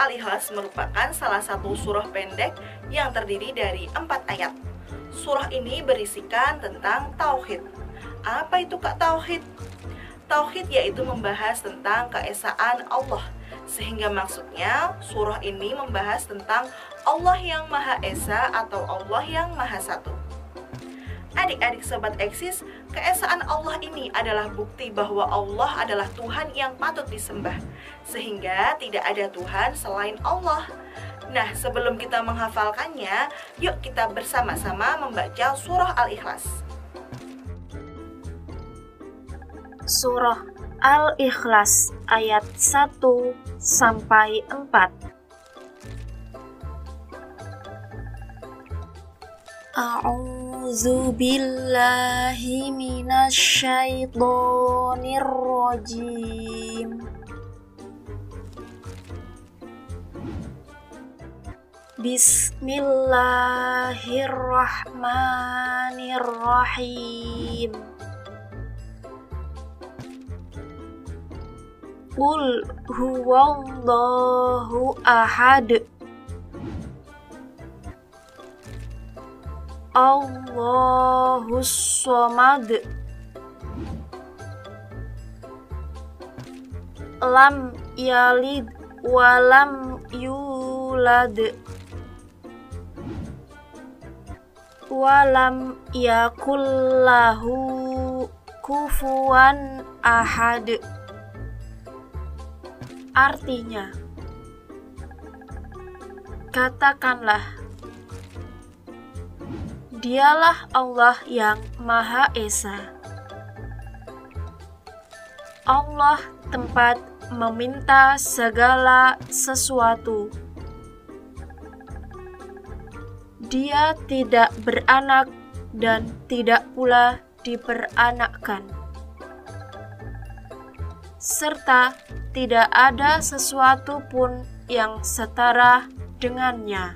Al-Ikhlas merupakan salah satu surah pendek yang terdiri dari 4 ayat. Surah ini berisikan tentang tauhid. Apa itu Kak tauhid? Tauhid yaitu membahas tentang keesaan Allah. Sehingga maksudnya surah ini membahas tentang Allah yang Maha Esa atau Allah yang Maha Satu. Adik-adik Sobat Eksis, keesaan Allah ini adalah bukti bahwa Allah adalah Tuhan yang patut disembah, sehingga tidak ada Tuhan selain Allah. Nah, sebelum kita menghafalkannya, yuk kita bersama-sama membaca surah Al-Ikhlas. Surah Al-Ikhlas ayat 1 sampai 4. A'udzu billahi minasyaitonir rajim. Bismillahirrahmanirrahim. Qul huwallahu ahad. Allahus somad. Lam yalid walam yulad. Walam yakul lahu kufuwan ahad. Artinya, katakanlah, Dialah Allah yang Maha Esa. Allah tempat meminta segala sesuatu. Dia tidak beranak dan tidak pula diperanakkan, serta tidak ada sesuatu pun yang setara dengannya.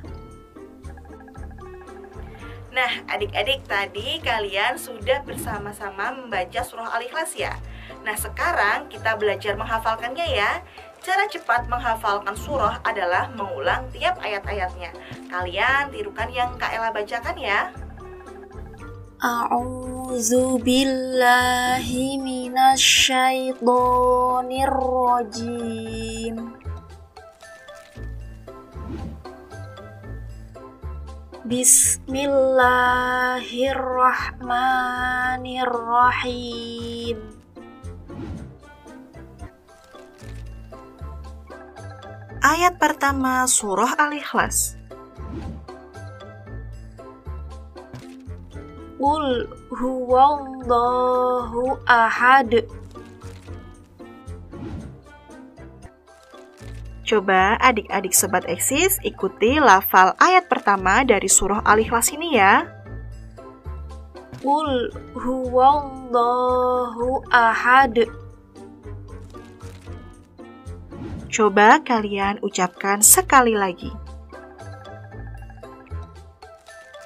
Nah, adik-adik, tadi kalian sudah bersama-sama membaca surah Al-Ikhlas ya. Nah, sekarang kita belajar menghafalkannya ya. Cara cepat menghafalkan surah adalah mengulang tiap ayat-ayatnya. Kalian tirukan yang Kak Ella bacakan ya. A'udzu billahi minasyaitonir rajim. Bismillahirrahmanirrahim. Ayat pertama surah Al-Ikhlas. Qul huwallahu ahad. Coba adik-adik Sobat Eksis ikuti lafal ayat pertama dari surah Al-Ikhlas ini ya. Qul huwallahu ahad. Coba kalian ucapkan sekali lagi.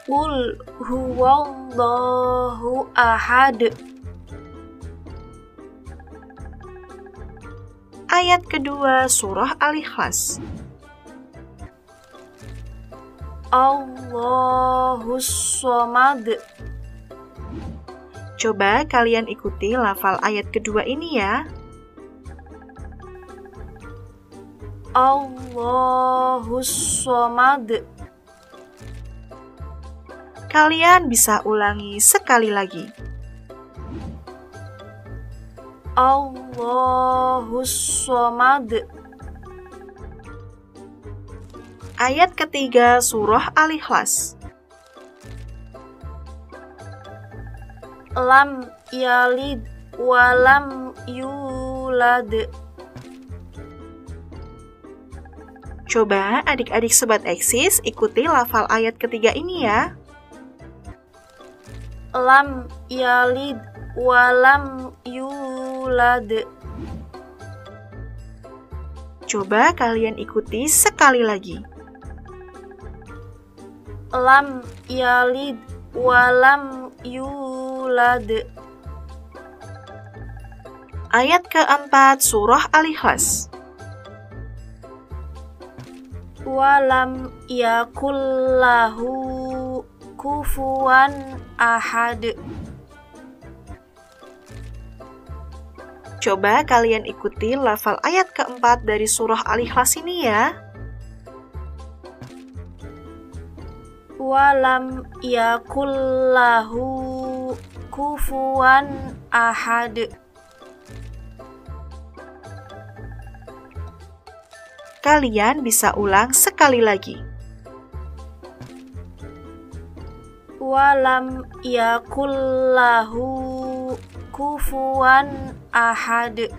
Qul huwallahu ahad. Ayat kedua surah Al-Ikhlas. Allahus somad. Coba kalian ikuti lafal ayat kedua ini ya. Allahus somad. Kalian bisa ulangi sekali lagi. Allahus somad. Ayat ketiga surah Al-Ikhlas. Lam yalid walam yulad. Coba adik-adik Sobat Eksis ikuti lafal ayat ketiga ini ya. Lam yalid walam yulad. Coba kalian ikuti sekali lagi. Lam yalid walam yulad. Ayat keempat surah Al-Ikhlas. Walam yakul lahu kufuwan ahad. Coba kalian ikuti lafal ayat keempat dari surah Al-Ikhlas ini ya. Walam yakul lahu kufuwan ahad. Kalian bisa ulang sekali lagi. Walam yakul lahu kufuwan ahad.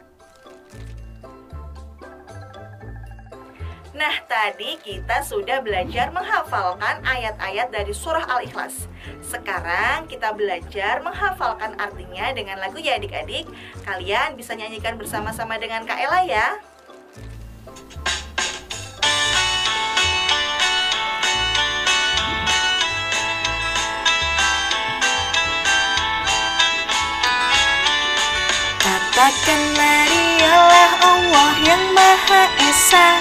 Nah, tadi kita sudah belajar menghafalkan ayat-ayat dari surah Al-Ikhlas. Sekarang kita belajar menghafalkan artinya dengan lagu ya adik-adik. Kalian bisa nyanyikan bersama-sama dengan Kak Ella ya. Katakanlah dialah Allah yang Maha Esa,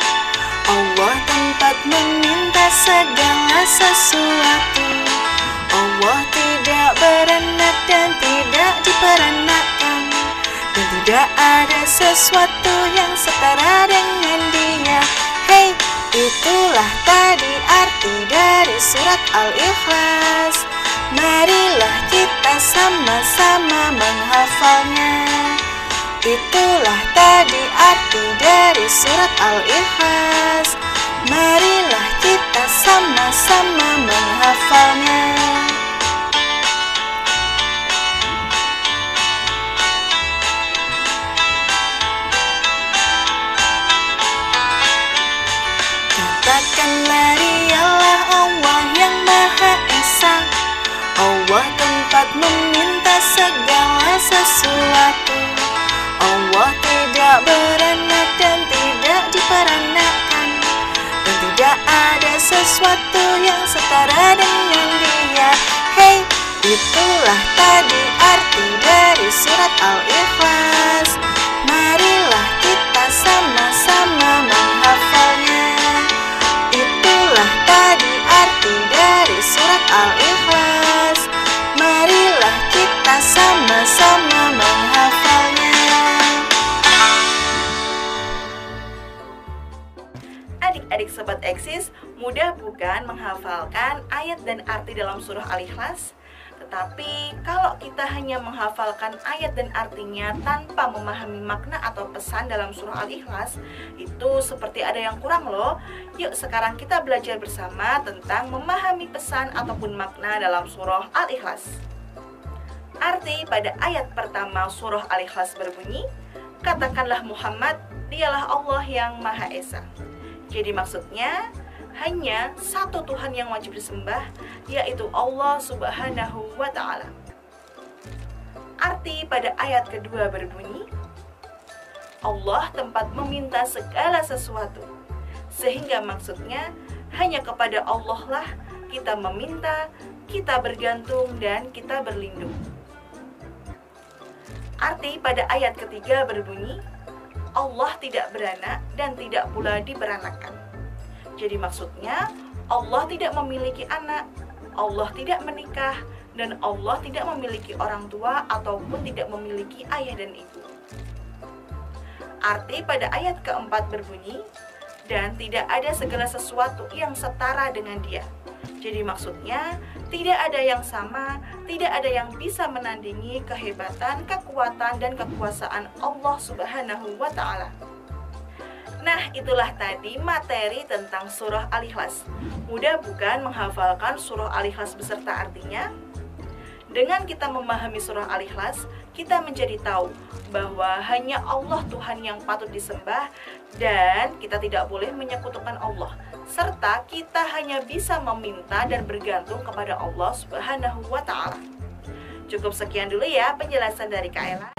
Allah tempat meminta segala sesuatu. Allah tidak beranak dan tidak diperanakkan, dan tidak ada sesuatu yang setara dengan Dia. Hei, itulah tadi arti dari surat Al-Ikhlas. Marilah kita sama-sama menghafalnya. Itulah tadi arti dari surat Al-Ikhlas. Marilah kita sama-sama menghafalnya. Katakanlah dialah Allah yang Maha Esa, Allah tempat meminta segala sesuatu. Allah tidak beranak dan tidak diperanakkan, dan tidak ada sesuatu yang setara dengan Dia. Hei, itulah tadi arti dari surat Al-Ikhlas. Marilah kita sama-sama menghafalnya. Itulah tadi arti dari surat Al-Ikhlas. Marilah kita sama-sama menghafalnya. Adik-adik Sobat Eksis, mudah bukan menghafalkan ayat dan arti dalam surah Al-Ikhlas? Tetapi kalau kita hanya menghafalkan ayat dan artinya tanpa memahami makna atau pesan dalam surah Al-Ikhlas, itu seperti ada yang kurang loh. Yuk sekarang kita belajar bersama tentang memahami pesan ataupun makna dalam surah Al-Ikhlas. Arti pada ayat pertama surah Al-Ikhlas berbunyi, katakanlah Muhammad, dialah Allah yang Maha Esa. Jadi maksudnya hanya satu Tuhan yang wajib disembah, yaitu Allah Subhanahu wa Ta'ala. Arti pada ayat kedua berbunyi, Allah tempat meminta segala sesuatu. Sehingga maksudnya hanya kepada Allah lah kita meminta, kita bergantung, dan kita berlindung. Arti pada ayat ketiga berbunyi, Allah tidak beranak dan tidak pula diperanakkan. Jadi maksudnya Allah tidak memiliki anak, Allah tidak menikah, dan Allah tidak memiliki orang tua ataupun tidak memiliki ayah dan ibu. Arti pada ayat keempat berbunyi, dan tidak ada segala sesuatu yang setara dengan Dia. Jadi maksudnya tidak ada yang sama, tidak ada yang bisa menandingi kehebatan, kekuatan, dan kekuasaan Allah Subhanahu wa Ta'ala. Nah, itulah tadi materi tentang surah Al-Ikhlas. Mudah bukan menghafalkan surah Al-Ikhlas beserta artinya? Dengan kita memahami surah Al-Ikhlas, kita menjadi tahu bahwa hanya Allah Tuhan yang patut disembah dan kita tidak boleh menyekutukan Allah, serta kita hanya bisa meminta dan bergantung kepada Allah Subhanahu wa Ta'ala. Cukup sekian dulu ya penjelasan dari Kak Ella.